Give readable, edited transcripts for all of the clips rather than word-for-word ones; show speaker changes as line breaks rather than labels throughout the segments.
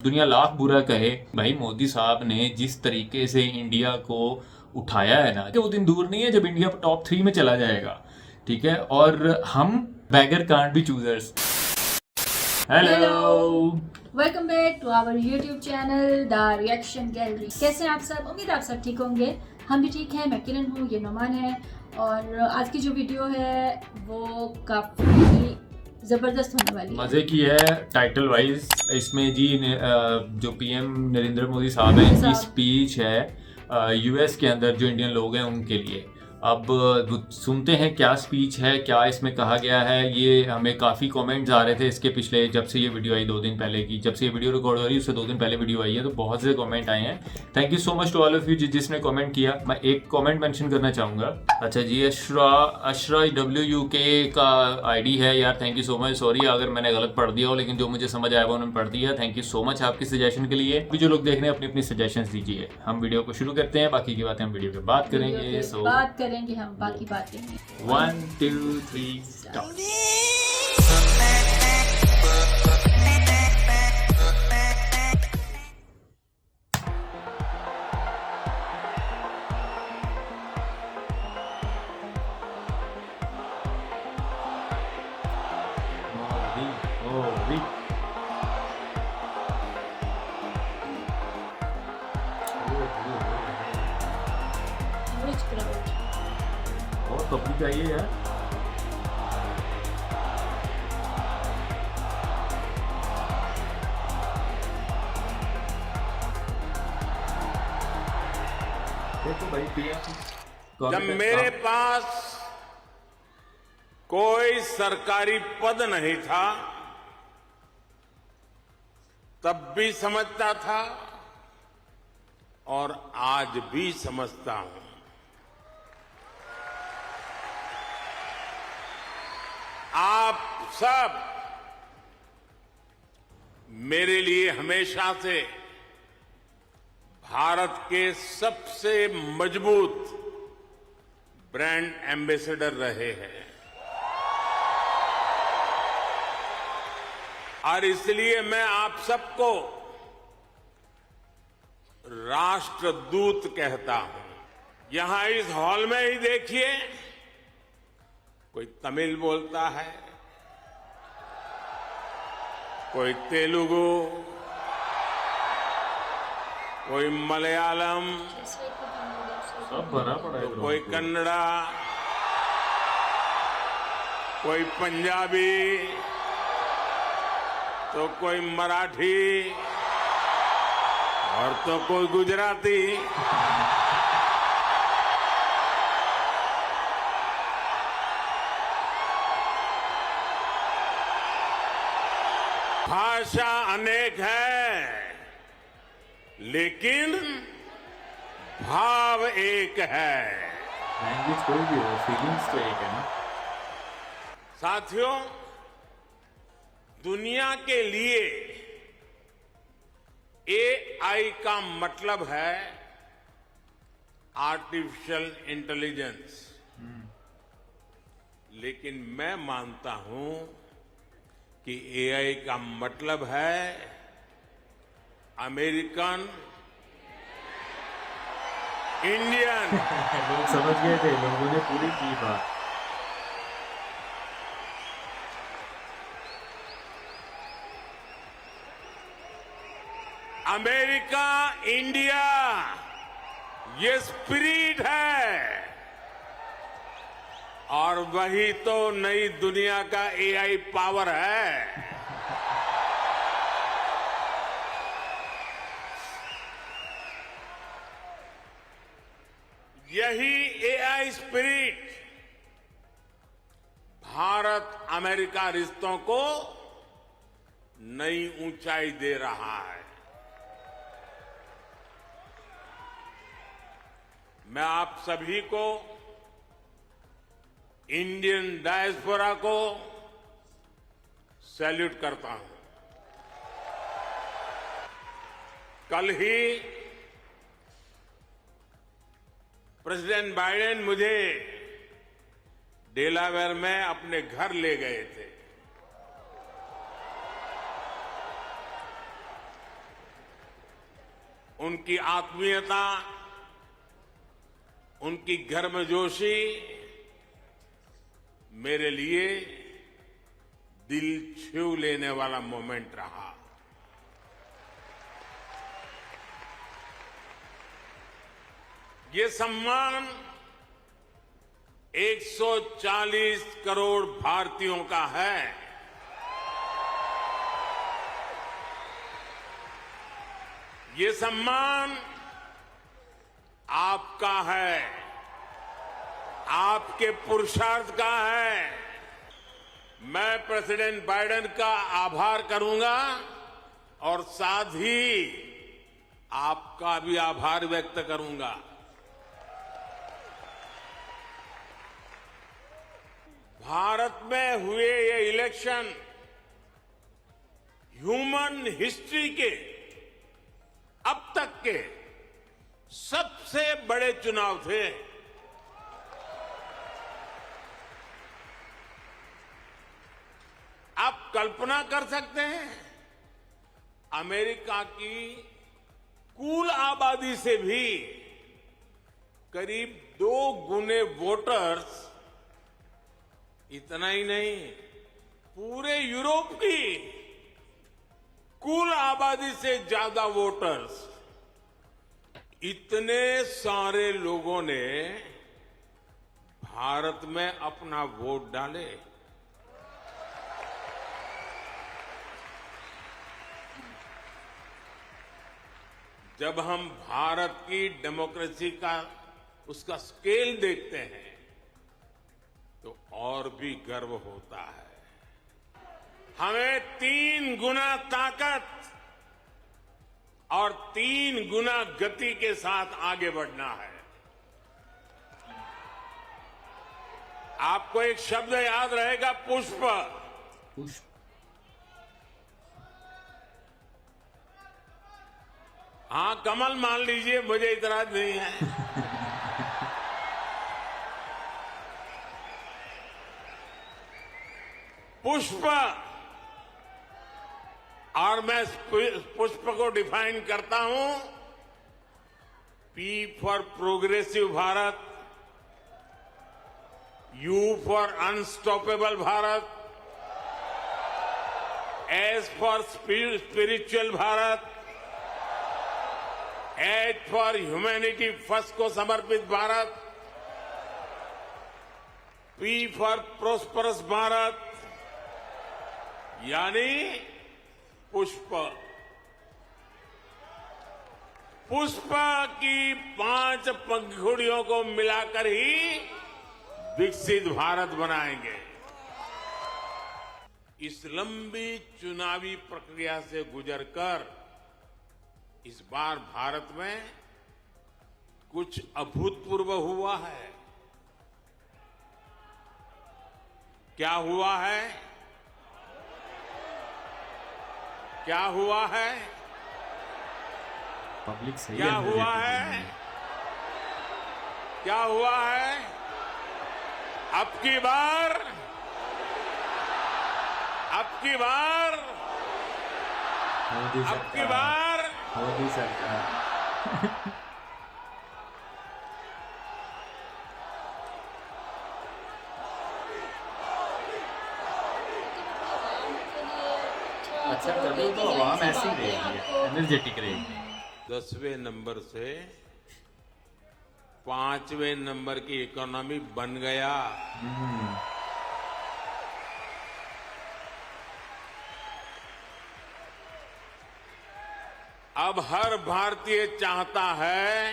दुनिया लाख बुरा कहे, भाई मोदी साहब ने जिस तरीके से इंडिया को उठाया है ना, कि वो दिन दूर नहीं है जब इंडिया टॉप 3 में चला जाएगा। ठीक है, और हम beggar can't be choosers. Hello,
welcome back to our YouTube channel the reaction gallery. कैसे हैं आप सब? उम्मीद आप सब ठीक होंगे। हम भी ठीक हैं। मैं किरण हूँ, ये नोमान है। और आज की जो वीडियो है वो काफ़ी ज़बरदस्त होने वाली है।
मजे की है टाइटल वाइज। इसमें जी जो पीएम नरेंद्र मोदी साहब हैं, इनकी स्पीच है यूएस के अंदर जो इंडियन लोग हैं उनके लिए। अब सुनते हैं क्या स्पीच है, क्या इसमें कहा गया है। ये हमें काफ़ी कमेंट्स आ रहे थे इसके पिछले, जब से ये वीडियो आई 2 दिन पहले की, जब से ये वीडियो रिकॉर्ड हो रही है उससे 2 दिन पहले वीडियो आई है, तो बहुत से कमेंट आए हैं। Thank you so much to all of you जिसने कमेंट किया। मैं एक कमेंट मेंशन करना चाहूँगा। अच्छा जी, अशरा WUK का आईडी है यार। Thank you so much. Sorry अगर मैंने गलत पढ़ दिया हो, लेकिन जो मुझे समझ आया वो उन्होंने पढ़ दिया। थैंक यू सो मच आपकी सजेशन के लिए। भी जो लोग देख रहे हैं अपनी अपनी सजेशंस दीजिए। हम वीडियो को शुरू करते हैं, बाकी की बातें हम वीडियो पे बात करेंगे। सो
बात करेंगे हम बाकी बातें।
1 2 3 स्टार्ट। मोदी बहुत पब्लिक आई है यार। देखो भाई पीएम
जब मेरे पास कोई सरकारी पद नहीं था तब भी समझता था और आज भी समझता हूं। आप सब मेरे लिए हमेशा से भारत के सबसे मजबूत ब्रांड एम्बेसडर रहे हैं और इसलिए मैं आप सबको राष्ट्रदूत कहता हूं। यहां इस हॉल में ही देखिए, कोई तमिल बोलता है, कोई तेलुगु, कोई मलयालम,
सब भरा पड़ा है,
तो कोई कन्नड़ा, कोई पंजाबी, तो कोई मराठी और तो कोई गुजराती। भाषा अनेक है लेकिन भाव एक है।
लैंग्वेज कोई भी हो, फीलिंग्स तो एक है ना।
साथियों, दुनिया के लिए AI का मतलब है आर्टिफिशियल इंटेलिजेंस, लेकिन मैं मानता हूं कि AI का मतलब है अमेरिकन इंडियन।
लोग समझ गए थे, लोगों ने पूरी की बात।
अमेरिका इंडिया ये स्पिरिट है और वही तो नई दुनिया का AI पावर है। यही AI स्पिरिट भारत अमेरिका रिश्तों को नई ऊंचाई दे रहा है। मैं आप सभी को, इंडियन डायस्पोरा को सैल्यूट करता हूं। कल ही प्रेसिडेंट बाइडेन मुझे डेलावेयर में अपने घर ले गए थे। उनकी आत्मीयता, उनकी गर्मजोशी मेरे लिए दिल छू लेने वाला मोमेंट रहा। ये सम्मान 140 करोड़ भारतीयों का है। ये सम्मान आपका है, आपके पुरुषार्थ का है। मैं प्रेसिडेंट बाइडेन का आभार करूंगा और साथ ही आपका भी आभार व्यक्त करूंगा। भारत में हुए ये इलेक्शन ह्यूमन हिस्ट्री के अब तक के सबसे बड़े चुनाव थे। आप कल्पना कर सकते हैं, अमेरिका की कुल आबादी से भी करीब 2 गुने वोटर्स, इतना ही नहीं, पूरे यूरोप की कुल आबादी से ज्यादा वोटर्स, इतने सारे लोगों ने भारत में अपना वोट डाले। जब हम भारत की डेमोक्रेसी का उसका स्केल देखते हैं तो और भी गर्व होता है। हमें 3 गुना ताकत और 3 गुना गति के साथ आगे बढ़ना है। आपको एक शब्द याद रहेगा, पुष्प।
पुष्प।
हाँ, कमल मान लीजिए, मुझे इतराज नहीं है। पुष्प, और मैं पुष्प को डिफाइन करता हूं, P for progressive Bharat, U for unstoppable Bharat, S for spiritual Bharat, H for humanity first को समर्पित Bharat, P for prosperous Bharat, यानी पुष्प। पुष्प की 5 पंखुड़ियों को मिलाकर ही विकसित भारत बनाएंगे। इस लंबी चुनावी प्रक्रिया से गुजरकर इस बार भारत में कुछ अभूतपूर्व हुआ है। क्या हुआ है? क्या हुआ है?
पब्लिक सही
क्या हुआ है? क्या हुआ है? अब की बार
मोदी सरकार। अच्छा कर लो तो आवाम ऐसी रहेगी, एनर्जेटिक रहेगी।
10वें नंबर से 5वें नंबर की इकोनॉमी बन गया। अब हर भारतीय चाहता है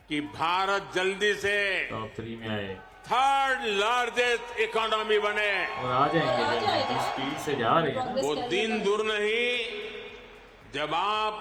कि भारत जल्दी से
टॉप 3 में आए,
3rd लार्जेस्ट इकोनॉमी बने।
और आ जाएंगे, जिस स्पीड से जा रहे हैं।
वो दिन दूर नहीं जब आप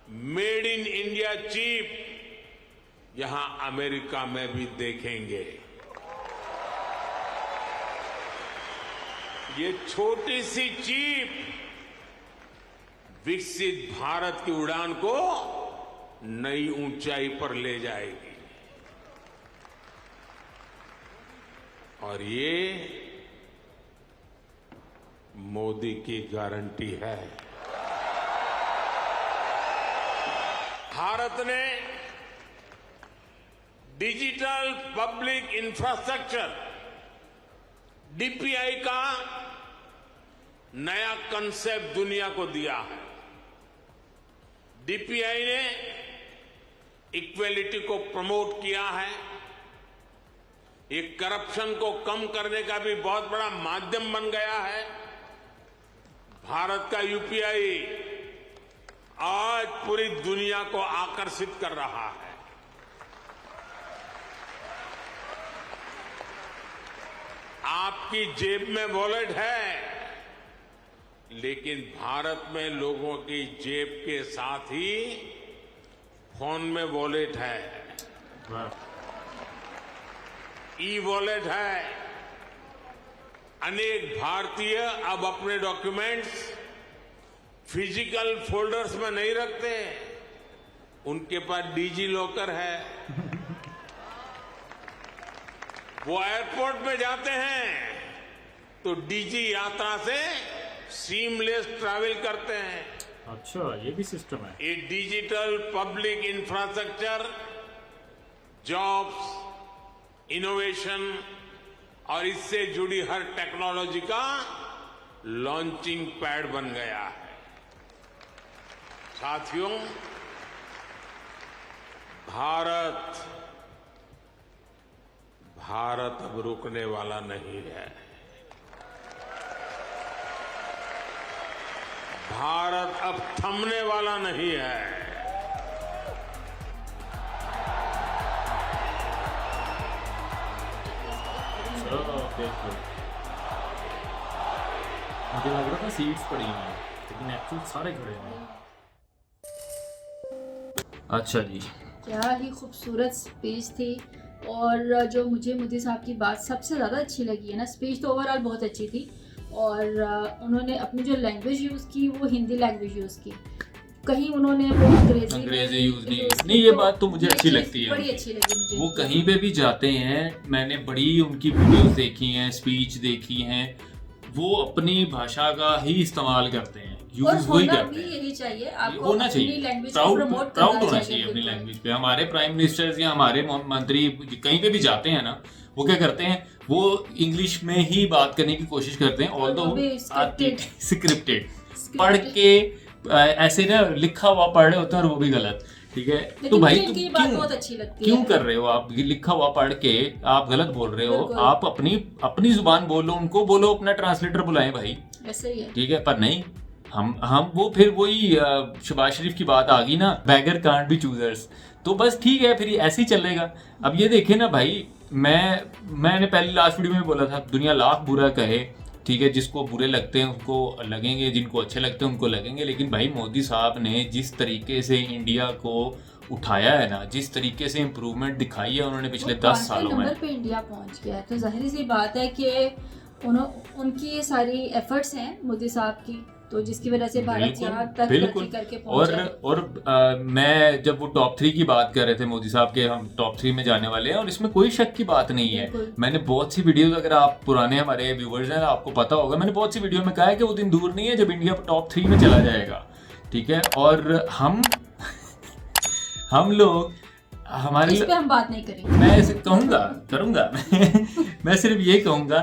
मेड इन इंडिया चिप यहां अमेरिका में भी देखेंगे। ये छोटी सी चिप विकसित भारत की उड़ान को नई ऊंचाई पर ले जाएगी। और ये मोदी की गारंटी है। भारत ने डिजिटल पब्लिक इंफ्रास्ट्रक्चर डीपीआई का नया कंसेप्ट दुनिया को दिया है। डीपीआई ने इक्वेलिटी को प्रमोट किया है। ये करप्शन को कम करने का भी बहुत बड़ा माध्यम बन गया है। भारत का यूपीआई आज पूरी दुनिया को आकर्षित कर रहा है। आपकी जेब में वॉलेट है, लेकिन भारत में लोगों की जेब के साथ ही फोन में वॉलेट है, ई वॉलेट है। अनेक भारतीय अब अपने डॉक्यूमेंट्स फिजिकल फोल्डर्स में नहीं रखते, उनके पास डिजी लॉकर है। वो एयरपोर्ट में जाते हैं तो डिजी यात्रा से सीमलेस ट्रैवल करते हैं।
अच्छा, ये भी सिस्टम है।
ये digital public infrastructure jobs, innovation और इससे जुड़ी हर टेक्नोलॉजी का लॉन्चिंग पैड बन गया है। साथियों, भारत अब रुकने वाला नहीं है। भारत अब थमने वाला नहीं है।
मुझे लग रहा था सीट्स पड़ी हैं, लेकिन एक्चुअल सारे खड़े हैं। अच्छा जी,
क्या ही खूबसूरत स्पीच थी। और जो मुझे मोदी साहब की बात सबसे ज़्यादा अच्छी लगी है ना, स्पीच तो ओवरऑल बहुत अच्छी थी। और उन्होंने अपनी जो लैंग्वेज यूज़ की वो हिंदी लैंग्वेज यूज़ की, कहीं उन्होंने वो
अंग्रेजी यूज नहीं। ये बात तो मुझे अच्छी लगती है,
बड़ी अच्छी लगी मुझे।
वो कहीं पे भी जाते हैं, मैंने बड़ी उनकी वीडियोस देखी हैं, स्पीच देखी हैं, वो अपनी भाषा का ही इस्तेमाल करते हैं, यूज वही करते हैं।
यही चाहिए, आपको
होना चाहिए, प्राउड होना चाहिए अपनी लैंग्वेज पे। हमारे प्राइम मिनिस्टर्स या हमारे मंत्री कहीं पे भी जाते हैं ना, वो क्या करते हैं, वो इंग्लिश में ही बात करने की कोशिश करते हैं, ऑल्दो स्क्रिप्टेड पढ़ के ऐसे ना लिखा हुआ पढ़ रहे होते हैं, और वो भी गलत। ठीक है, तो भाई तुम क्यों कर रहे हो? आप लिखा हुआ पढ़ के आप गलत बोल रहे हो। आप अपनी जुबान बोलो, उनको बोलो, अपना ट्रांसलेटर बुलाएं भाई,
ऐसे ही है।
ठीक है, पर नहीं, हम वो फिर वही शहबाज शरीफ की बात आ गई ना, बैगर कांट बी चूजर्स। तो बस ठीक है, फिर ऐसे ही चलेगा। अब ये देखे ना भाई, मैंने पहले लास्ट वीडियो में बोला था, दुनिया लाख बुरा कहे, ठीक है, जिसको बुरे लगते हैं उनको लगेंगे, जिनको अच्छे लगते हैं उनको लगेंगे, लेकिन भाई मोदी साहब ने जिस तरीके से इंडिया को उठाया है ना, जिस तरीके से इम्प्रूवमेंट दिखाई है उन्होंने पिछले 10 सालों में,
पे इंडिया पहुंच गया है, तो जाहिर सी बात है कि उनकी सारी एफर्ट्स हैं मोदी साहब की, तो जिसकी वजह से भारत यहाँ तक तरक्की करके पहुंचा है।
और मैं जब वो टॉप 3 की बात कर रहे थे मोदी साहब के, हम टॉप 3 में जाने वाले हैं, और इसमें कोई शक की बात नहीं है। मैंने बहुत सी वीडियोस, अगर आप पुराने हमारे व्यूवर्स हैं आपको पता होगा, मैंने बहुत सी वीडियो में कहा है कि वो दिन दूर नहीं है जब इंडिया टॉप 3 में चला जाएगा। ठीक है, और हम लोग हमारे,
इस पे हम बात नहीं करेंगे,
मैं ऐसे करूंगा मैं सिर्फ ये कहूंगा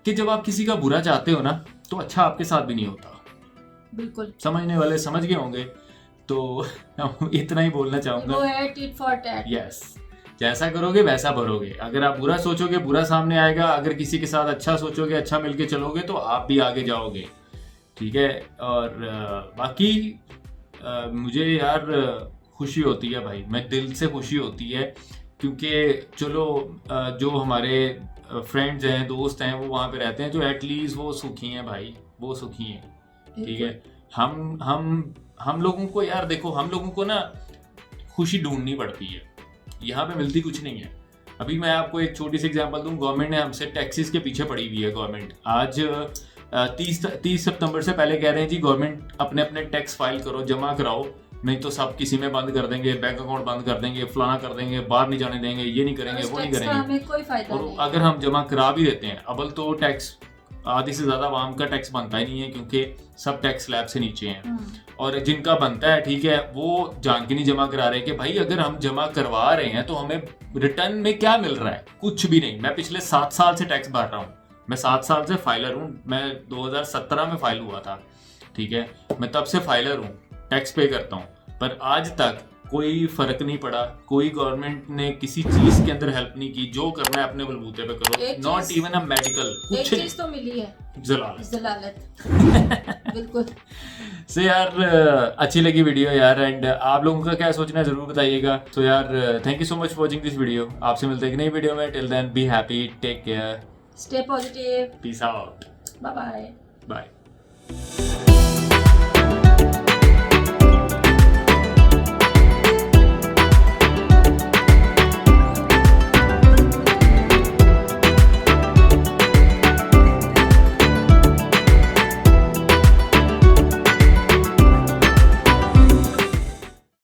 कि जब आप किसी का बुरा चाहते हो ना, तो अच्छा आपके साथ भी नहीं होता।
बिल्कुल,
समझने वाले समझ गए होंगे। तो इतना ही बोलना चाहूंगा,
वो है टिट फॉर टैट।
यस, जैसा करोगे वैसा भरोगे। अगर आप बुरा सोचोगे बुरा सामने आएगा, अगर किसी के साथ अच्छा सोचोगे, अच्छा मिलके चलोगे, तो आप भी आगे जाओगे। ठीक है, और बाकी मुझे यार खुशी होती है भाई, मैं दिल से खुशी होती है, क्योंकि चलो जो हमारे फ्रेंड्स हैं, दोस्त हैं, वो वहाँ पे रहते हैं, जो एटलीस्ट वो सुखी हैं भाई, वो सुखी हैं। ठीक है, हम लोगों को यार देखो, हम लोगों को ना खुशी ढूंढनी पड़ती है, यहाँ पे मिलती कुछ नहीं है। अभी मैं आपको एक छोटी सी एग्जांपल दूं, गवर्नमेंट ने हमसे टैक्सेस के पीछे पड़ी हुई है। गवर्नमेंट आज 30 सितंबर से पहले कह रहे हैं जी गवर्नमेंट अपने अपने टैक्स फाइल करो, जमा कराओ, नहीं तो सब किसी में बंद कर देंगे, बैंक अकाउंट बंद कर देंगे, फलाना कर देंगे, बाहर नहीं जाने देंगे, ये नहीं करेंगे, वो नहीं करेंगे।
कोई फायदा
और
नहीं।
अगर हम जमा करा भी देते हैं, अव्वल तो टैक्स आधी से ज़्यादा आवाम का टैक्स बनता ही नहीं है, क्योंकि सब टैक्स स्लैब से नीचे हैं। और जिनका बनता है, ठीक है, वो जान के नहीं जमा करा रहे कि भाई अगर हम जमा करवा रहे हैं तो हमें रिटर्न में क्या मिल रहा है, कुछ भी नहीं। मैं पिछले 7 साल से टैक्स भर रहा हूँ, मैं 7 साल से फाइलर हूँ। मैं 2017 में फाइल हुआ था, ठीक है, मैं तब से फाइलर हूँ, टैक्स पे करता हूँ, पर आज तक कोई फर्क नहीं पड़ा। कोई गवर्नमेंट ने किसी चीज के अंदर हेल्प नहीं की। जो करना है अपने बलबूते पे करो, नॉट इवन अ मेडिकल।
एक चीज तो मिली है,
जलालत।
बिल्कुल।
सो यार अच्छी लगी वीडियो यार, एंड आप लोगों का क्या सोचना है जरूर बताइएगा। तो यार thank you so much for watching this video. आपसे मिलते हैं एक नई वीडियो में। Till then be happy, take care,
stay positive,
peace out,
bye bye.
Bye.